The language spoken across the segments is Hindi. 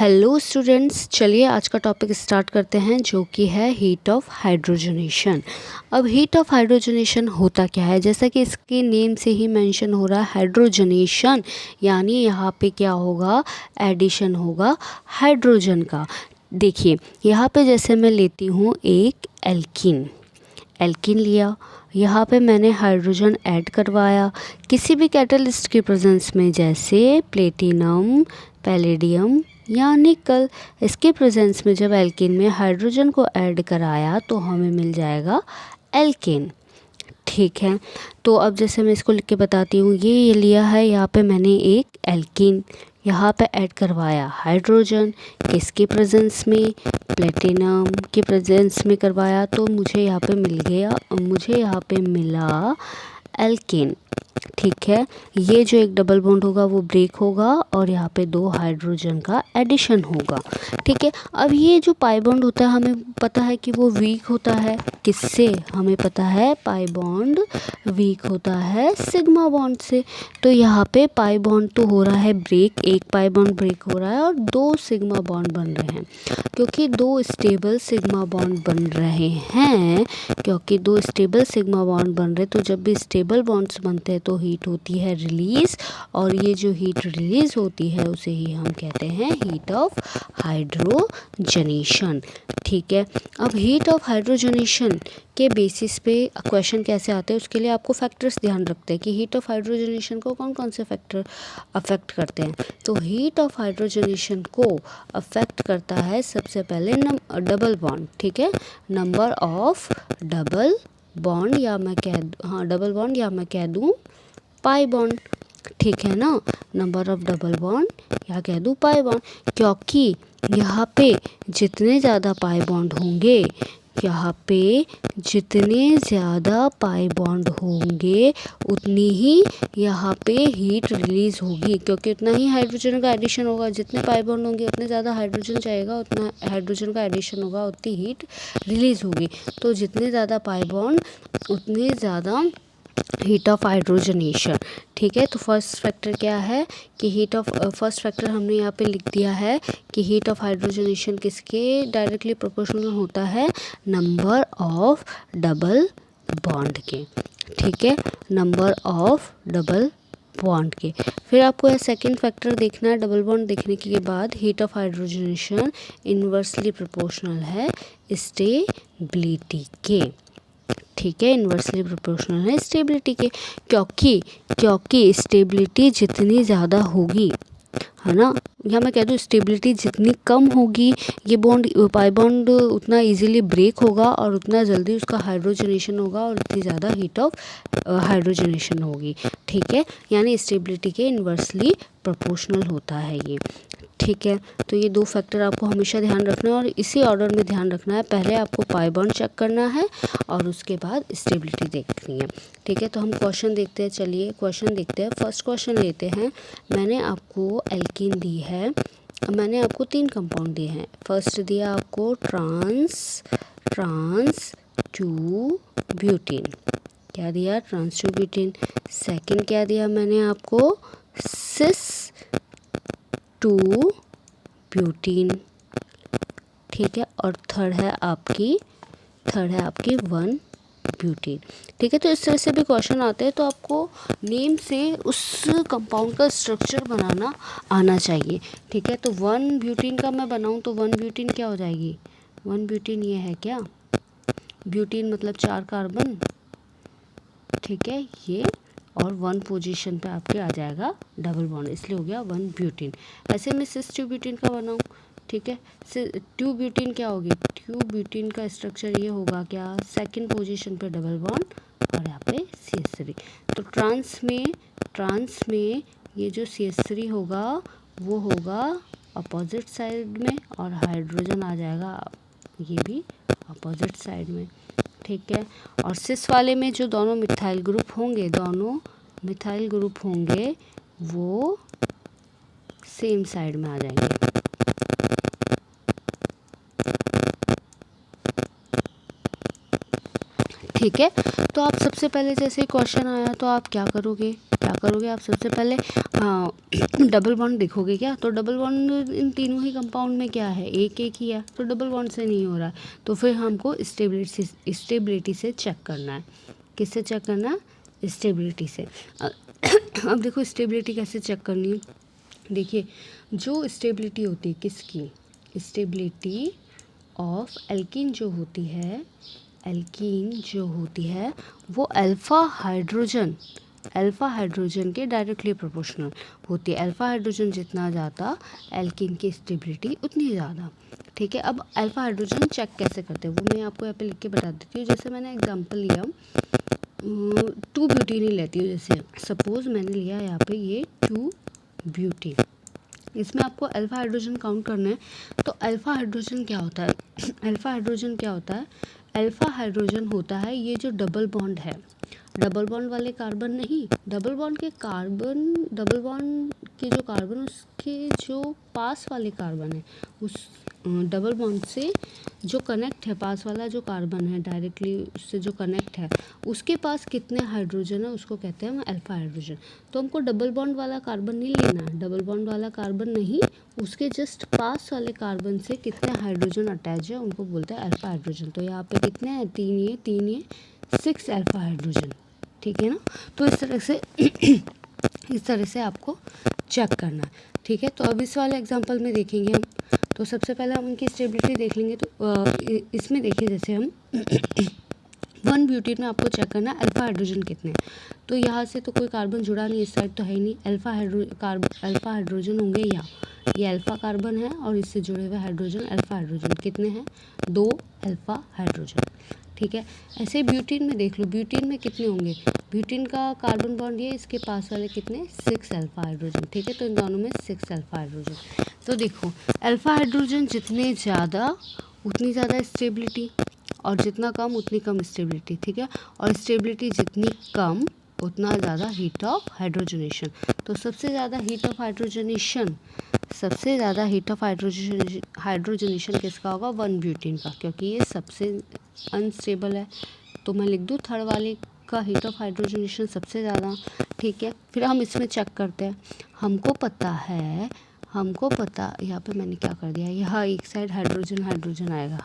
हेलो स्टूडेंट्स, चलिए आज का टॉपिक स्टार्ट करते हैं जो कि है हीट ऑफ हाइड्रोजनेशन। अब हीट ऑफ हाइड्रोजनेशन होता क्या है? जैसा कि इसके नेम से ही मेंशन हो रहा है हाइड्रोजनेशन, यानी यहाँ पे क्या होगा, एडिशन होगा हाइड्रोजन का। देखिए यहाँ पे जैसे मैं लेती हूँ एक एल्कीन लिया, यहाँ पे मैंने हाइड्रोजन ऐड करवाया किसी भी कैटलिस्ट के प्रेजेंस में, जैसे प्लेटिनम, पैलेडियम या निकल। इसके प्रेजेंस में जब एल्केन में हाइड्रोजन को ऐड कराया तो हमें मिल जाएगा एल्केन। ठीक है, तो अब जैसे मैं इसको लिख के बताती हूँ, ये लिया है, यहाँ पे मैंने एक एल्कीन, यहाँ पे ऐड करवाया हाइड्रोजन किसके प्रेजेंस में, प्लेटिनम के प्रेजेंस में करवाया, तो मुझे यहाँ पे मिला एल्केन। ठीक है, ये जो एक डबल बॉन्ड होगा वो ब्रेक होगा और यहाँ पे 2 हाइड्रोजन का एडिशन होगा। ठीक है, अब ये जो पाई बॉन्ड होता है हमें पता है कि वो वीक होता है, किससे? हमें पता है पाई बॉन्ड वीक होता है सिग्मा बॉन्ड से। तो यहाँ पे पाई बॉन्ड तो हो रहा है ब्रेक, एक पाई बॉन्ड ब्रेक हो रहा है और 2 सिग्मा बॉन्ड बन रहे हैं, क्योंकि 2 स्टेबल सिग्मा बॉन्ड बन रहे हैं। तो जब भी स्टेबल बॉन्ड्स बनते हैं तो हीट होती है रिलीज, और ये जो हीट रिलीज होती है उसे ही हम कहते हैं हीट ऑफ हाइड्रोजनेशन। ठीक है, अब हीट ऑफ हाइड्रोजनेशन के बेसिस पे क्वेश्चन कैसे आते हैं उसके लिए आपको फैक्टर्स ध्यान रखते हैं कि हीट ऑफ हाइड्रोजनेशन को कौन कौन से फैक्टर अफेक्ट करते हैं। तो हीट ऑफ हाइड्रोजनेशन को अफेक्ट करता है सबसे पहले डबल बॉन्ड। ठीक है, नंबर ऑफ डबल बॉन्ड, या मैं कह दूँ पाई बॉन्ड। ठीक है ना, नंबर ऑफ डबल बॉन्ड या कह दूँ पाई बॉन्ड, क्योंकि यहाँ पे जितने ज़्यादा पाई बॉन्ड होंगे उतनी ही यहाँ पे हीट रिलीज होगी, क्योंकि उतना ही हाइड्रोजन का एडिशन होगा। जितने पाई बॉन्ड होंगे उतने ज़्यादा हाइड्रोजन जाएगा, उतना हाइड्रोजन का एडिशन होगा, उतनी हीट रिलीज होगी। तो जितने ज़्यादा पाई बॉन्ड उतने ज़्यादा हीट ऑफ हाइड्रोजनेशन। ठीक है, तो फर्स्ट फैक्टर क्या है कि फर्स्ट फैक्टर हमने यहाँ पे लिख दिया है कि हीट ऑफ हाइड्रोजनेशन किसके डायरेक्टली प्रोपोर्शनल होता है, नंबर ऑफ डबल बॉन्ड के। ठीक है, नंबर ऑफ डबल बॉन्ड के। फिर आपको सेकंड फैक्टर देखना है, डबल बॉन्ड देखने के बाद heat of hydrogenation inversely proportional है स्टेबिलिटी के। ठीक है, इन्वर्सली प्रोपोर्शनल है स्टेबिलिटी के, क्योंकि स्टेबिलिटी जितनी ज़्यादा होगी, है ना, या मैं कह दूँ स्टेबिलिटी जितनी कम होगी, ये पाई बॉन्ड उतना इजीली ब्रेक होगा और उतना जल्दी उसका हाइड्रोजनेशन होगा और उतनी ज़्यादा हीट ऑफ हाइड्रोजनेशन होगी। ठीक है, यानी स्टेबिलिटी के इन्वर्सली प्रोपोर्शनल होता है ये। ठीक है, तो ये 2 फैक्टर आपको हमेशा ध्यान रखना है और इसी ऑर्डर में ध्यान रखना है। पहले आपको पाई बॉन्ड चेक करना है और उसके बाद स्टेबिलिटी देखनी है। ठीक है, तो हम क्वेश्चन देखते हैं। चलिए क्वेश्चन देखते हैं। फर्स्ट क्वेश्चन लेते हैं। मैंने आपको एल्कीन दी है, मैंने आपको 3 कंपाउंड दिए हैं। फर्स्ट दिया आपको ट्रांस 2 ब्यूटीन, क्या दिया, ट्रांस 2 ब्यूटीन। सेकेंड क्या दिया मैंने आपको, सिस 2 ब्यूटीन। ठीक है, और थर्ड है आपकी 1 ब्यूटीन। ठीक है, तो इस तरह से भी क्वेश्चन आते हैं, तो आपको नेम से उस कंपाउंड का स्ट्रक्चर बनाना आना चाहिए। ठीक है, तो 1 ब्यूटीन का मैं बनाऊं तो 1 ब्यूटीन क्या हो जाएगी, 1 ब्यूटीन ये है क्या, ब्यूटीन मतलब 4 कार्बन। ठीक है, ये और 1 पोजीशन पे आपके आ जाएगा डबल बॉन्ड, इसलिए हो गया 1 ब्यूटीन। ऐसे में सिस 2 ब्यूटीन का बनाऊँ, ठीक है, 2 ब्यूटीन क्या होगी, 2 ब्यूटीन का स्ट्रक्चर ये होगा क्या, सेकंड पोजीशन पे डबल बॉन्ड और यहाँ पे CH3। तो ट्रांस में ये जो CH3 होगा वो होगा अपोजिट साइड में और हाइड्रोजन आ जाएगा ये भी अपोजिट साइड में। ठीक है, और सिस वाले में जो दोनों मिथाइल ग्रुप होंगे वो सेम साइड में आ जाएंगे। ठीक है, तो आप सबसे पहले जैसे क्वेश्चन आया तो आप क्या क्या करोगे आप, सबसे पहले डबल बॉन्ड देखोगे क्या, तो डबल बॉन्ड इन तीनों ही कंपाउंड में क्या है, एक एक ही है, तो डबल बॉन्ड से नहीं हो रहा है, तो फिर हमको स्टेबिलिटी से चेक करना है। किससे चेक करना है, स्टेबिलिटी से। अब देखो स्टेबिलिटी कैसे चेक करनी है, देखिए जो स्टेबिलिटी होती है किसकी, स्टेबिलिटी ऑफ एल्कीन जो होती है, एल्कीन जो होती है वो अल्फ़ा हाइड्रोजन के डायरेक्टली प्रोपोर्शनल होती है। अल्फ़ा हाइड्रोजन जितना ज़्यादा एल्कीन की स्टेबिलिटी उतनी ज़्यादा। ठीक है, अब अल्फ़ा हाइड्रोजन चेक कैसे करते हैं वो मैं आपको यहाँ पे लिख के बता देती हूँ। जैसे मैंने एग्जांपल लिया 2 ब्यूटीन ही लेती हूँ, जैसे सपोज़ मैंने लिया यहाँ पे ये 2 ब्यूटीन, इसमें आपको अल्फ़ा हाइड्रोजन काउंट करना है। तो अल्फ़ा हाइड्रोजन क्या होता है, अल्फ़ा हाइड्रोजन क्या होता है, अल्फ़ा हाइड्रोजन होता है ये जो डबल बॉन्ड है, डबल बॉन्ड वाले कार्बन नहीं, डबल बॉन्ड के जो कार्बन उसके जो पास वाले कार्बन है, उस डबल बॉन्ड से जो कनेक्ट है, पास वाला जो कार्बन है डायरेक्टली उससे जो कनेक्ट है, उसके पास कितने हाइड्रोजन है उसको कहते हैं हम अल्फ़ा हाइड्रोजन। तो हमको डबल बॉन्ड वाला कार्बन नहीं लेना है, डबल बॉन्ड वाला कार्बन नहीं, उसके जस्ट पास वाले कार्बन से कितने हाइड्रोजन अटैच है उनको बोलते हैं अल्फ़ा हाइड्रोजन। तो यहाँ पे कितने हैं, 3 ये 6 अल्फ़ा हाइड्रोजन। ठीक है ना, तो इस तरह से आपको चेक करना है। ठीक है, तो अब इस वाले एग्जांपल में देखेंगे हम, तो सबसे पहले हम उनकी स्टेबिलिटी देख लेंगे। तो इसमें देखिए जैसे हम 1 ब्यूटीन में आपको चेक करना है अल्फ़ा हाइड्रोजन कितने हैं। तो यहाँ से तो कोई कार्बन जुड़ा नहीं, इस साइड तो है ही नहीं, अल्फ़ा हाइड्रोजन होंगे यहाँ, ये अल्फ़ा कार्बन है और इससे जुड़े हुए हाइड्रोजन अल्फ़ा हाइड्रोजन कितने हैं, 2 अल्फ़ा हाइड्रोजन। ठीक है, ऐसे ही ब्यूटीन में देख लो, ब्यूटीन में कितने होंगे, ब्यूटीन का कार्बन बॉन्ड ये, इसके पास वाले कितने, 6 अल्फ़ा हाइड्रोजन। ठीक है, तो इन दोनों में 6 अल्फ़ा हाइड्रोजन। तो देखो अल्फ़ा हाइड्रोजन जितने ज़्यादा उतनी ज़्यादा स्टेबिलिटी, और जितना कम उतनी कम स्टेबिलिटी। ठीक है, और स्टेबिलिटी जितनी कम उतना ज़्यादा हीट ऑफ हाइड्रोजनेशन। तो सबसे ज़्यादा हीट ऑफ हाइड्रोजनेशन किसका होगा, 1 ब्यूटीन का, क्योंकि ये सबसे अनस्टेबल है। तो मैं लिख दूँ थर्ड वाले का हीट ऑफ हाइड्रोजनेशन सबसे ज़्यादा। ठीक है, फिर हम इसमें चेक करते हैं, हमको पता यहाँ पे मैंने क्या कर दिया, यहाँ एक साइड हाइड्रोजन आएगा,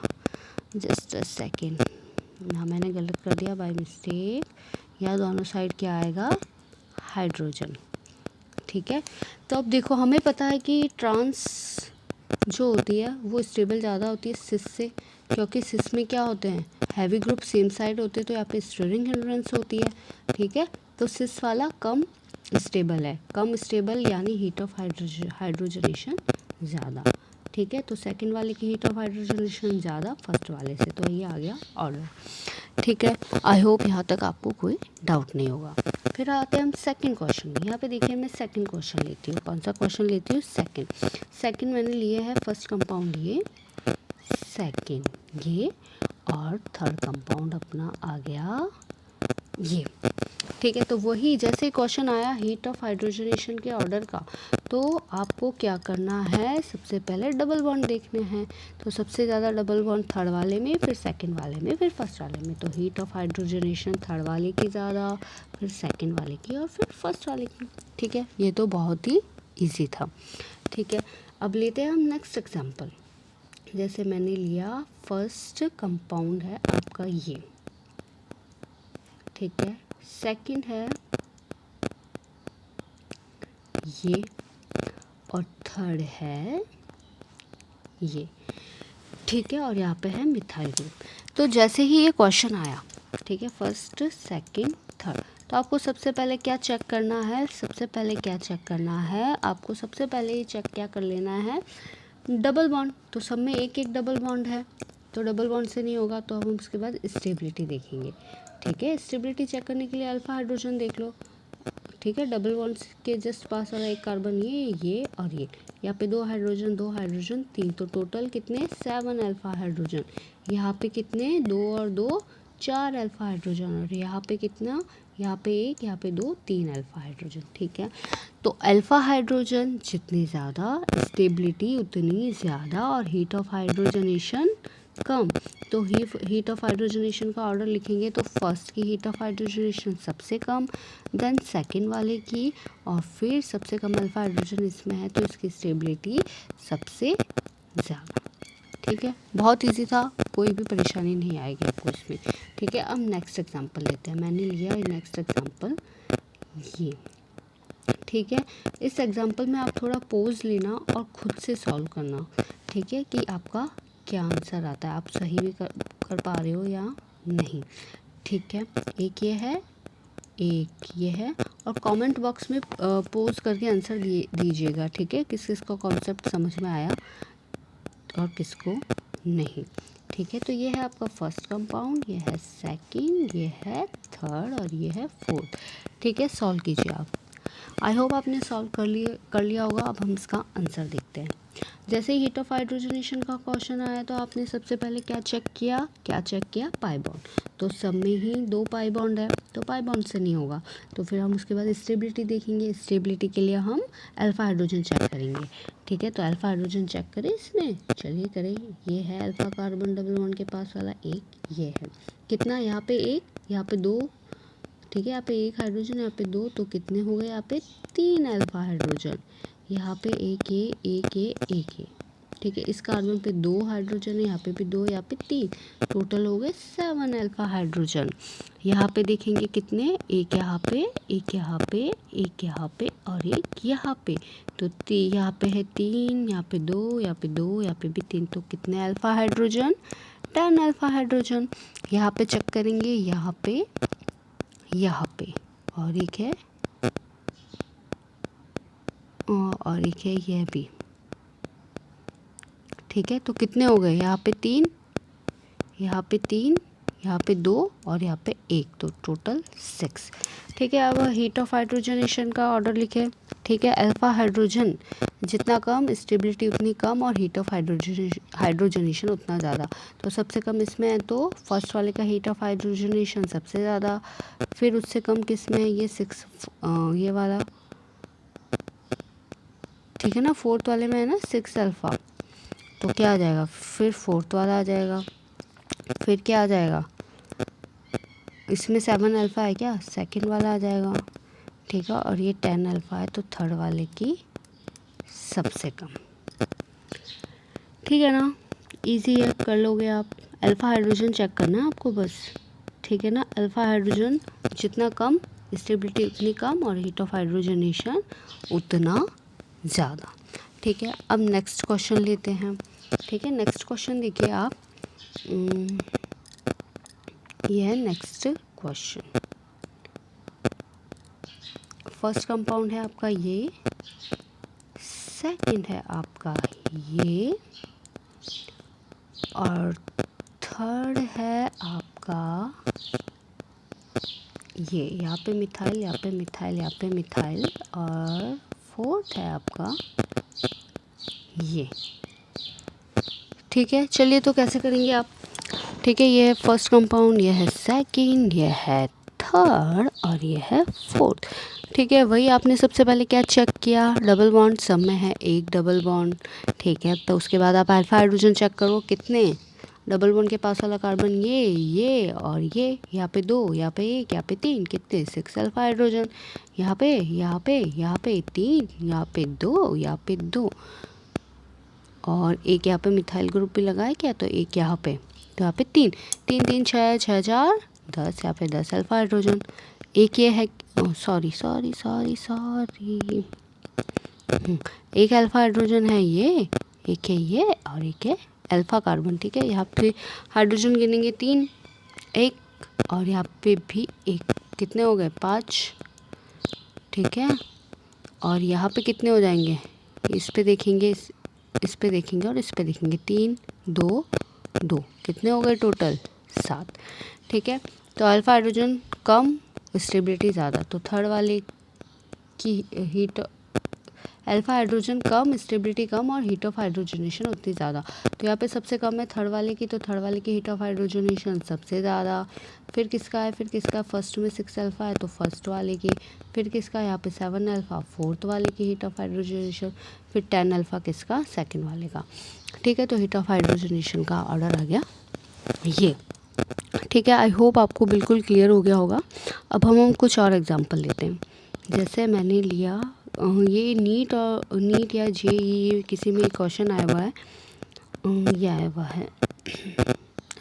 जस्ट अ सेकेंड, यहाँ मैंने गलत कर दिया बाय मिस्टेक, यहाँ दोनों साइड क्या आएगा, हाइड्रोजन। ठीक है, तो अब देखो हमें पता है कि ट्रांस जो होती है वो स्टेबल ज़्यादा होती है सिस से, क्योंकि सिस में क्या होते हैं, हैवी ग्रुप सेम साइड होते हैं, तो यहाँ पे स्टीयरिंग हिंड्रेंस होती है। ठीक है, तो सिस वाला कम स्टेबल है, कम स्टेबल यानी हीट ऑफ हाइड्रोजनेशन ज़्यादा। ठीक है, तो सेकंड वाले की हीट ऑफ हाइड्रोजनेशन ज़्यादा फर्स्ट वाले से, तो ये आ गया ऑर्डर। ठीक है, आई होप यहाँ तक आपको कोई डाउट नहीं होगा। फिर आते हैं हम सेकंड क्वेश्चन में। यहाँ पे देखिए मैं सेकंड क्वेश्चन लेती हूँ, कौन सा क्वेश्चन लेती हूँ, सेकंड मैंने लिए है, फर्स्ट कंपाउंड ये सेकंड ये, और थर्ड कंपाउंड अपना आ गया ये। ठीक है, तो वही जैसे क्वेश्चन आया हीट ऑफ हाइड्रोजनेशन के ऑर्डर का, तो आपको क्या करना है, सबसे पहले डबल बॉन्ड देखने हैं। तो सबसे ज़्यादा डबल बॉन्ड थर्ड वाले में, फिर सेकंड वाले में, फिर फर्स्ट वाले में। तो हीट ऑफ हाइड्रोजनेशन थर्ड वाले की ज़्यादा, फिर सेकंड वाले की, और फिर फर्स्ट वाले की। ठीक है, ये तो बहुत ही ईजी था। ठीक है, अब लेते हैं हम नेक्स्ट एग्जाम्पल। जैसे मैंने लिया फर्स्ट कंपाउंड है आपका ये, ठीक है, सेकंड है ये, और थर्ड है ये। ठीक है, और यहाँ पे है मिथाइल ग्रुप। तो जैसे ही ये क्वेश्चन आया, ठीक है, फर्स्ट सेकंड थर्ड, तो आपको सबसे पहले क्या चेक करना है, आपको सबसे पहले ये चेक क्या कर लेना है, डबल बॉन्ड। तो सब में एक एक डबल बॉन्ड है, तो डबल बॉन्ड से नहीं होगा, तो हम उसके बाद स्टेबिलिटी देखेंगे। ठीक है, स्टेबिलिटी चेक करने के लिए अल्फ़ा हाइड्रोजन देख लो। ठीक है, डबल बॉन्ड के जस्ट पास वाला एक कार्बन ये और ये, यहाँ पे 2 हाइड्रोजन 3, तो टोटल कितने, 7 अल्फ़ा हाइड्रोजन। यहाँ पे कितने, 2 और 2 4 अल्फ़ा हाइड्रोजन, और यहाँ पे कितना, यहाँ पे 1, यहाँ पे 2 3 अल्फ़ा हाइड्रोजन। ठीक है, तो अल्फ़ा हाइड्रोजन जितनी ज़्यादा स्टेबिलिटी उतनी ज़्यादा, और हीट ऑफ हाइड्रोजनेशन कम, तो हीट ऑफ हाइड्रोजनेशन का ऑर्डर लिखेंगे तो फर्स्ट की हीट ऑफ हाइड्रोजनेशन सबसे कम, देन सेकंड वाले की, और फिर सबसे कम अल्फा हाइड्रोजन इसमें है तो इसकी स्टेबिलिटी सबसे ज़्यादा। ठीक है, बहुत इजी था, कोई भी परेशानी नहीं आएगी आपको इसमें। ठीक है, अब नेक्स्ट एग्जांपल लेते हैं। मैंने लिया नेक्स्ट एग्जांपल ये। ठीक है, इस एग्जांपल में आप थोड़ा पॉज लेना और खुद से सॉल्व करना। ठीक है, कि आपका क्या आंसर आता है, आप सही भी कर पा रहे हो या नहीं। ठीक है, एक ये है, एक ये है, और कमेंट बॉक्स में पॉज करके आंसर दीजिएगा। ठीक है, किस किस का कॉन्सेप्ट समझ में आया और किसको नहीं। ठीक है, तो ये है आपका फर्स्ट कंपाउंड, ये है सेकंड, ये है थर्ड और ये है फोर्थ। ठीक है, सॉल्व कीजिए आप। आई होप आपने सॉल्व कर लिया होगा। अब हम इसका आंसर देखते हैं। जैसे ही हीट ऑफ हाइड्रोजनेशन का क्वेश्चन आया तो आपने सबसे पहले क्या चेक किया, पाई बॉन्ड। तो सब में ही 2 पाई बॉन्ड है तो पाई बॉन्ड से नहीं होगा। तो फिर हम उसके बाद स्टेबिलिटी देखेंगे। स्टेबिलिटी के लिए हम अल्फा हाइड्रोजन चेक करेंगे। ठीक है, तो अल्फा हाइड्रोजन चेक करें इसमें, चलिए करें। ये है अल्फा कार्बन डबल बॉन्ड के पास वाला एक, ये है कितना, यहाँ पे 1, यहाँ पे 2। ठीक है, यहाँ पे 1 हाइड्रोजन, यहाँ पे 2, तो कितने हो गए, यहाँ पे 3 अल्फा हाइड्रोजन। यहाँ पे एक ये। ठीक है, इस कार्बन पे 2 हाइड्रोजन है, यहाँ पे भी 2, यहाँ पे 3, टोटल हो गए 7 अल्फा हाइड्रोजन। यहाँ पे देखेंगे कितने, एक यहाँ पे, एक यहाँ पे, एक यहाँ पे और एक यहाँ पे। तो यहाँ पे है 3, यहाँ पे 2, यहाँ पे 2, यहाँ पे भी 3, तो कितने अल्फा हाइड्रोजन, 10 अल्फा हाइड्रोजन। यहाँ पे चेक करेंगे, यहाँ पे और एक है, और एक है यह भी। ठीक है, तो कितने हो गए, यहाँ पे 3, यहाँ पे 3, यहाँ पे 2 और यहाँ पे 1, तो टोटल 6। ठीक है, अब हीट ऑफ हाइड्रोजनेशन का ऑर्डर लिखे। ठीक है, अल्फा हाइड्रोजन जितना कम, स्टेबिलिटी उतनी कम, और हीट ऑफ हाइड्रोजनेशन उतना ज़्यादा। तो सबसे कम इसमें है तो फर्स्ट वाले का हीट ऑफ हाइड्रोजनेशन सबसे ज़्यादा, फिर उससे कम किस में है, ये 6, ये वाला। ठीक है ना, फोर्थ वाले में है ना 6 अल्फ़ा, तो क्या आ जाएगा, फिर फोर्थ वाला आ जाएगा, फिर क्या आ जाएगा, इसमें 7 अल्फ़ा है क्या, सेकंड वाला आ जाएगा। ठीक है, और ये 10 अल्फ़ा है तो थर्ड वाले की सबसे कम। ठीक है ना, इजी है, कर लोगे आप। अल्फ़ा हाइड्रोजन चेक करना है आपको बस। ठीक है ना, अल्फ़ा हाइड्रोजन जितना कम, स्टेबिलिटी उतनी कम, और हीट ऑफ हाइड्रोजनेशन उतना ज़्यादा। ठीक है, अब नेक्स्ट क्वेश्चन लेते हैं। ठीक है, नेक्स्ट क्वेश्चन देखिए आप, ये है नेक्स्ट क्वेश्चन। फर्स्ट कंपाउंड है आपका ये, सेकंड है आपका ये, और थर्ड है आपका ये। यहाँ पे मिथाइल, यहाँ पे मिथाइल, यहाँ पे मिथाइल, और फोर्थ है आपका ये। ठीक है, चलिए तो कैसे करेंगे आप। ठीक है, ये है फर्स्ट कंपाउंड, ये है सेकंड, ये है थर्ड और ये है फोर्थ। ठीक है, वही आपने सबसे पहले क्या चेक किया, डबल बॉन्ड, सब में है एक डबल बॉन्ड। ठीक है, तो उसके बाद आप अल्फा हाइड्रोजन चेक करो, कितने डबल बॉन्ड के पास वाला कार्बन, ये और ये। यहाँ पे 2, यहाँ पे 1, यहाँ पे 3, कितने 6 अल्फा हाइड्रोजन। यहाँ पे 3, यहाँ पे 2, यहाँ पे 2, और एक यहाँ पे मिथाइल ग्रुप भी लगा है क्या, तो एक यहाँ पे, तो यहाँ पे 3, 3, 3, 6, 6, 4, 10, यहाँ पे 10 अल्फा हाइड्रोजन। एक ये है, सॉरी, एक अल्फा हाइड्रोजन है ये, एक है ये और एक है अल्फा कार्बन। ठीक है, यहाँ पे हाइड्रोजन गिनेंगे 3, 1, और यहाँ पे भी 1, कितने हो गए 5। ठीक है, और यहाँ पे कितने हो जाएंगे, इस पे देखेंगे, इस पे देखेंगे और इस पे देखेंगे, 3, 2, 2, कितने हो गए टोटल 7। ठीक है, तो अल्फा हाइड्रोजन कम, स्टेबिलिटी ज़्यादा, तो थर्ड वाले की हीट, अल्फा हाइड्रोजन कम, स्टेबिलिटी कम और हीट ऑफ हाइड्रोजनेशन उतनी ज़्यादा। तो यहाँ पे सबसे कम है थर्ड वाले की, तो थर्ड वाले की हीट ऑफ हाइड्रोजनेशन सबसे ज़्यादा। फिर किसका है, फर्स्ट में 6 अल्फा है तो फर्स्ट वाले की। फिर किसका यहाँ पे 7 अल्फा फोर्थ वाले की हीट ऑफ हाइड्रोजनेशन। फिर 10 अल्फा किसका, सेकेंड वाले का। ठीक है, तो हीट ऑफ हाइड्रोजनेशन का ऑर्डर आ गया ये। ठीक है, आई होप आपको बिल्कुल क्लियर हो गया होगा। अब हम कुछ और एग्जांपल लेते हैं। जैसे मैंने लिया ये नीट या जेईई किसी में क्वेश्चन आया हुआ है, ये आया हुआ है,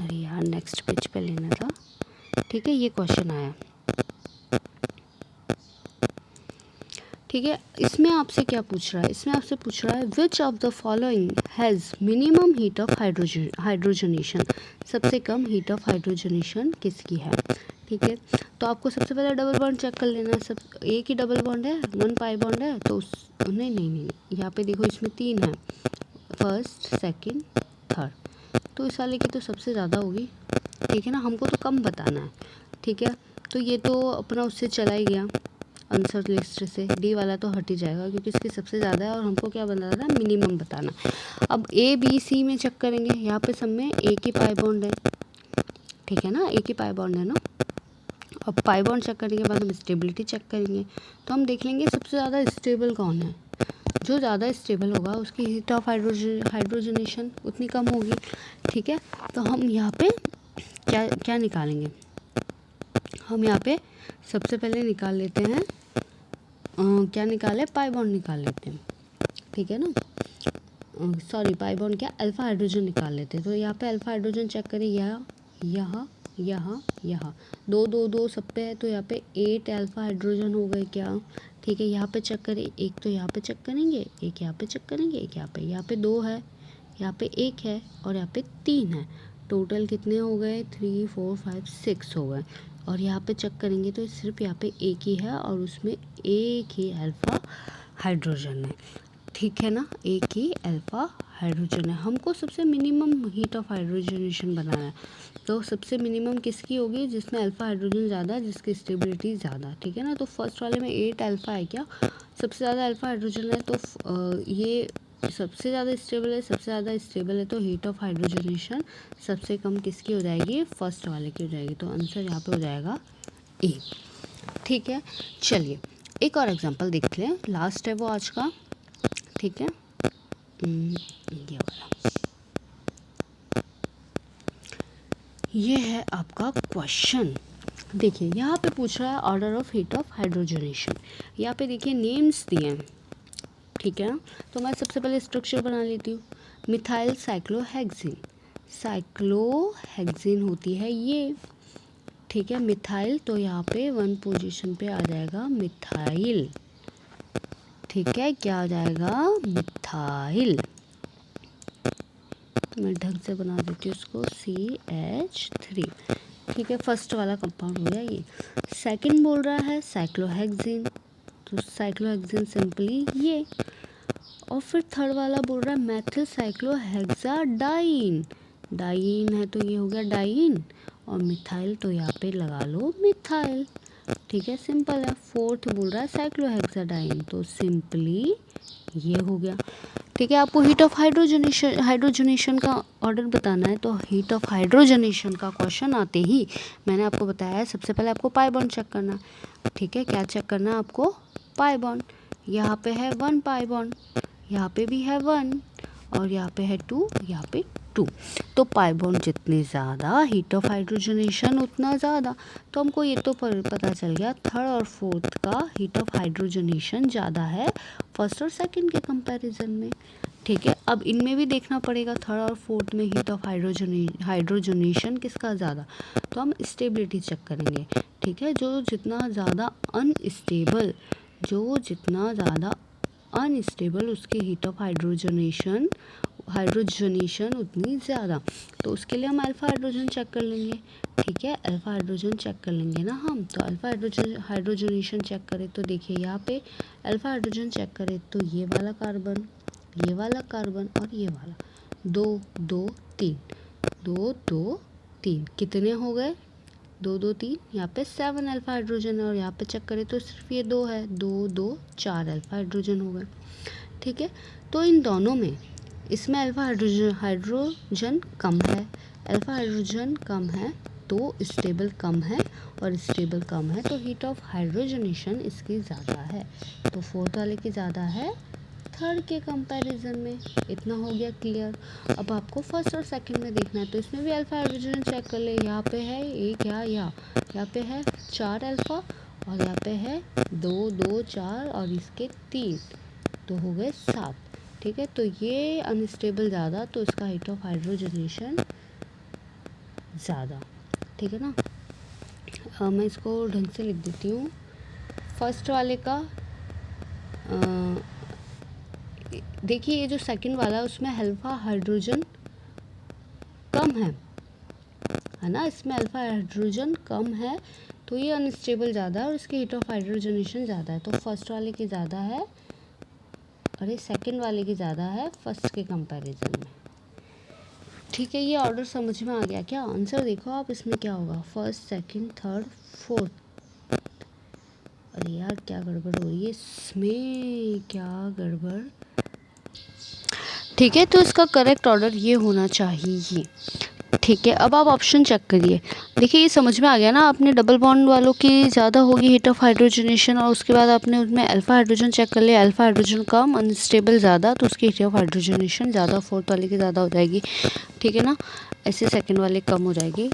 अरे यार नेक्स्ट पेज पे लेना था। ठीक है, ये क्वेश्चन आया, ठीक है। इसमें आपसे क्या पूछ रहा है, इसमें आपसे पूछ रहा है which of the following has minimum heat of hydrogenation, सबसे कम हीट ऑफ हाइड्रोजनेशन किसकी है। ठीक है, तो आपको सबसे पहले डबल बॉन्ड चेक कर लेना है। सब एक ही डबल बॉन्ड है, 1 पाई बॉन्ड है, तो नहीं, यहाँ पे देखो इसमें 3 है, फर्स्ट सेकंड थर्ड, तो इस वाले की तो सबसे ज़्यादा होगी। ठीक है ना, हमको तो कम बताना है। ठीक है, तो ये तो अपना उससे चला ही गया आंसर लिस्ट से, डी वाला तो हट ही जाएगा क्योंकि इसकी सबसे ज़्यादा है और हमको क्या बताना है, मिनिमम बताना। अब ए बी सी में चेक करेंगे, यहाँ पे सब में एक ही पाई बॉन्ड है। ठीक है ना, एक ही पाई बॉन्ड है ना। अब पाई बॉन्ड चेक करने के बाद हम स्टेबिलिटी चेक करेंगे, तो हम देख लेंगे सबसे ज़्यादा स्टेबल कौन है। जो ज़्यादा स्टेबल होगा उसकी हीट ऑफ हाइड्रोजनेशन उतनी कम होगी। ठीक है, तो हम यहाँ पे क्या क्या निकालेंगे, हम यहाँ पे सबसे पहले निकाल लेते हैं क्या निकाले, पाई बॉन्ड निकाल लेते हैं। ठीक है ना, सॉरी पाई बॉन्ड क्या, अल्फा हाइड्रोजन निकाल लेते हैं। तो यहाँ पे अल्फा हाइड्रोजन चेक करें, यहाँ यहाँ 2 सब पे है, तो यहाँ पे 8 अल्फा हाइड्रोजन हो गए क्या। ठीक है, यहाँ पे चेक करें, एक तो यहाँ पे चेक करेंगे, एक यहाँ पे चेक करेंगे, एक यहाँ पे 2 है, यहाँ पे 1 है और यहाँ पे 3 है। टोटल कितने हो गए, 3 4 5 6 हो गए। और यहाँ पे चेक करेंगे तो सिर्फ यहाँ पे एक ही है और उसमें एक ही अल्फा हाइड्रोजन है। ठीक है ना, एक ही अल्फा हाइड्रोजन है। हमको सबसे मिनिमम हीट ऑफ हाइड्रोजनेशन बनाना है, तो सबसे मिनिमम किसकी होगी, जिसमें अल्फा हाइड्रोजन ज़्यादा, जिसकी स्टेबिलिटी ज़्यादा। ठीक है ना, तो फर्स्ट वाले में 8 अल्फा है क्या, सबसे ज़्यादा अल्फा हाइड्रोजन है, तो ये सबसे ज़्यादा स्टेबल है, तो हीट ऑफ हाइड्रोजनेशन सबसे कम किसकी हो जाएगी, फर्स्ट वाले की हो जाएगी। तो आंसर यहाँ पे हो जाएगा ए। ठीक है, चलिए एक और एग्जांपल देख लें, लास्ट है वो आज का। ठीक है, ये वाला, ये है आपका क्वेश्चन। देखिए यहाँ पे पूछ रहा है order of heat of hydrogenation. यहाँ पे देखिए नेम्स दिए हैं। ठीक है ना, तो मैं सबसे पहले स्ट्रक्चर बना लेती हूँ। मिथाइल साइक्लोहेक्सिन होती है ये। ठीक है, मिथाइल, तो यहाँ पे 1 पोजीशन पे आ जाएगा मिथाइल। ठीक है, क्या आ जाएगा, मिथाइल। मैं ढंग से बना देती हूँ उसको, CH3। ठीक है, फर्स्ट वाला कंपाउंड हो गया ये। सेकंड बोल रहा है साइक्लोहेक्सिन, तो साइक्लोहेक्सिन सिंपली ये। और फिर थर्ड वाला बोल रहा है मेथिल साइक्लोहेक्साडाइन, डाइन है तो ये हो गया डाइन, और मिथाइल तो यहाँ पे लगा लो मिथाइल। ठीक है, सिंपल है। फोर्थ बोल रहा है साइक्लोहेक्साडाइन, तो सिंपली ये हो गया। ठीक है, आपको हीट ऑफ हाइड्रोजनेशन का ऑर्डर बताना है, तो हीट ऑफ हाइड्रोजनेशन का क्वेश्चन आते ही मैंने आपको बताया है सबसे पहले आपको पाई बॉन्ड चेक करना। ठीक है, क्या चेक करना है आपको, पाई बॉन्ड। यहाँ पे है 1 पाई बॉन्ड, यहाँ पे भी है 1 और यहाँ पे है 2, यहाँ पे 2। तो पाई बॉन्ड जितने ज़्यादा हीट ऑफ हाइड्रोजनेशन उतना ज़्यादा। तो हमको ये तो पता चल गया थर्ड और फोर्थ का हीट ऑफ हाइड्रोजनेशन ज़्यादा है फर्स्ट और सेकंड के कंपैरिजन में। ठीक है, अब इनमें भी देखना पड़ेगा थर्ड और फोर्थ में हीट ऑफ हाइड्रोजनेशन किसका ज़्यादा, तो हम स्टेबिलिटी चेक करेंगे। ठीक है, जो जितना ज़्यादा अनस्टेबल उसकी हीट ऑफ हाइड्रोजनेशन उतनी ज़्यादा। तो उसके लिए हम अल्फा हाइड्रोजन चेक कर लेंगे। ठीक है, अल्फा हाइड्रोजन चेक कर लेंगे ना हम, तो अल्फा हाइड्रोजनेशन चेक करें तो देखिए यहाँ पे अल्फा हाइड्रोजन चेक करें तो ये वाला कार्बन और ये वाला 2 2 3 2 2 3 कितने हो गए 2 2 3, यहाँ पे 7 अल्फा हाइड्रोजन है और यहाँ पे चेक करें तो सिर्फ ये 2 है, 2 2 4 अल्फा हाइड्रोजन हो गए। ठीक है, तो इन दोनों में इसमें अल्फा हाइड्रोजन कम है, अल्फा हाइड्रोजन कम है तो स्टेबल कम है, और स्टेबल कम है तो हीट ऑफ हाइड्रोजनेशन इसकी ज़्यादा है, तो फोर्थ वाले की ज़्यादा है थर्ड के कंपैरिजन में। इतना हो गया क्लियर। अब आपको फर्स्ट और सेकंड में देखना है, तो इसमें भी अल्फा हाइड्रोजन चेक कर ले। यहाँ पे है एक, यहाँ पे है 4 अल्फा और यहाँ पे है 2 2 4 और इसके 3, तो हो गए 7। ठीक है, तो ये अनस्टेबल ज़्यादा तो इसका हीट ऑफ हाइड्रोजनेशन ज़्यादा। ठीक है ना, मैं इसको ढंग से लिख देती हूँ। फर्स्ट वाले का देखिए, ये जो सेकंड वाला है उसमें अल्फा हाइड्रोजन कम है ना, इसमें अल्फा हाइड्रोजन कम है तो ये अनस्टेबल ज़्यादा है और इसकी हीट ऑफ हाइड्रोजनेशन ज़्यादा है, तो फर्स्ट वाले की ज़्यादा है, अरे सेकंड वाले की ज़्यादा है फर्स्ट के कंपैरिजन में। ठीक है, ये ऑर्डर समझ में आ गया क्या? आंसर देखो आप, इसमें क्या होगा, फर्स्ट सेकंड थर्ड फोर्थ। अरे यार क्या गड़बड़ हो रही है इसमें, क्या गड़बड़। ठीक है, तो इसका करेक्ट ऑर्डर ये होना चाहिए। ठीक है, अब आप ऑप्शन चेक करिए। देखिए, ये समझ में आ गया ना, आपने डबल बॉन्ड वालों की ज़्यादा होगी हीट ऑफ हाइड्रोजनेशन, और उसके बाद आपने उसमें अल्फा हाइड्रोजन चेक कर लिया, अल्फा हाइड्रोजन कम अनस्टेबल ज़्यादा तो उसकी हीट ऑफ हाइड्रोजनेशन ज़्यादा, फोर्थ वाले की ज़्यादा हो जाएगी। ठीक है ना, ऐसे सेकेंड वाले कम हो जाएगी,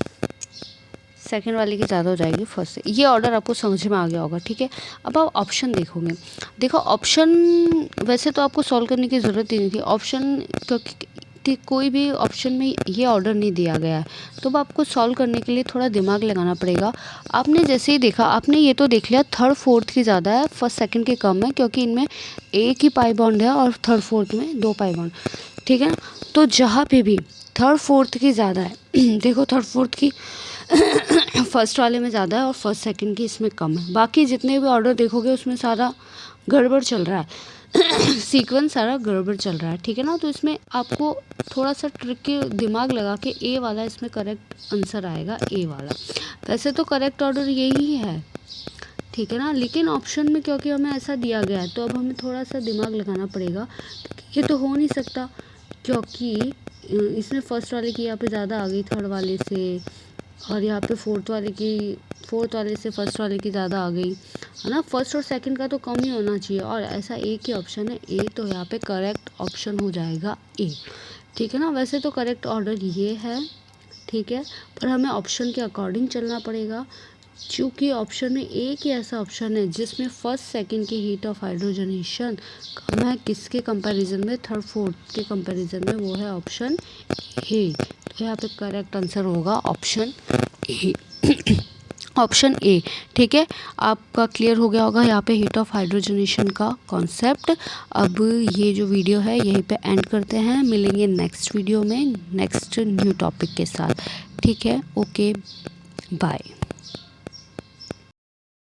सेकंड वाले की ज़्यादा हो जाएगी फर्स्ट से। ये ऑर्डर आपको समझ में आ गया होगा। ठीक है, अब आप ऑप्शन देखोगे। देखो, ऑप्शन वैसे तो आपको सॉल्व करने की ज़रूरत ही नहीं थी, ऑप्शन क्योंकि कोई भी ऑप्शन में ये ऑर्डर नहीं दिया गया है, तो अब आपको सॉल्व करने के लिए थोड़ा दिमाग लगाना पड़ेगा। आपने जैसे ही देखा, आपने ये तो देख लिया थर्ड फोर्थ की ज़्यादा है, फर्स्ट सेकंड के कम है, क्योंकि इनमें एक ही पाई बॉन्ड है और थर्ड फोर्थ में 2 पाई बॉन्ड। ठीक है ना, तो जहाँ पे भी थर्ड फोर्थ की ज़्यादा है देखो थर्ड फोर्थ की फर्स्ट वाले में ज़्यादा है और फर्स्ट सेकंड की इसमें कम है। बाकी जितने भी ऑर्डर देखोगे उसमें सारा गड़बड़ चल रहा है सीक्वेंस सारा गड़बड़ चल रहा है। ठीक है ना, तो इसमें आपको थोड़ा सा ट्रिक के दिमाग लगा के ए वाला इसमें करेक्ट आंसर आएगा, ए वाला। वैसे तो करेक्ट ऑर्डर यही है, ठीक है ना, लेकिन ऑप्शन में क्योंकि हमें ऐसा दिया गया है तो अब हमें थोड़ा सा दिमाग लगाना पड़ेगा। ये तो हो नहीं सकता क्योंकि इसमें फर्स्ट वाले की यहाँ पे ज़्यादा आ गई थर्ड वाले से, और यहाँ पे फोर्थ वाले से फर्स्ट वाले की ज़्यादा आ गई, है ना। फर्स्ट और सेकंड का तो कम ही होना चाहिए, और ऐसा एक ही ऑप्शन है ए, तो यहाँ पे करेक्ट ऑप्शन हो जाएगा ए। ठीक है ना, वैसे तो करेक्ट ऑर्डर ये है, ठीक है, पर हमें ऑप्शन के अकॉर्डिंग चलना पड़ेगा, क्योंकि ऑप्शन में एक ही ऐसा ऑप्शन है जिसमें फर्स्ट सेकंड की हीट ऑफ हाइड्रोजनेशन कम है, किसके कंपैरिजन में, थर्ड फोर्थ के कंपैरिजन में, वो है ऑप्शन ए। तो यहाँ पे करेक्ट आंसर होगा ऑप्शन ए ऑप्शन ए। ठीक है, आपका क्लियर हो गया होगा यहाँ पे हीट ऑफ हाइड्रोजनेशन का कॉन्सेप्ट। अब ये जो वीडियो है यहीं पे एंड करते हैं, मिलेंगे नेक्स्ट वीडियो में नेक्स्ट न्यू टॉपिक के साथ। ठीक है, ओके, बाय।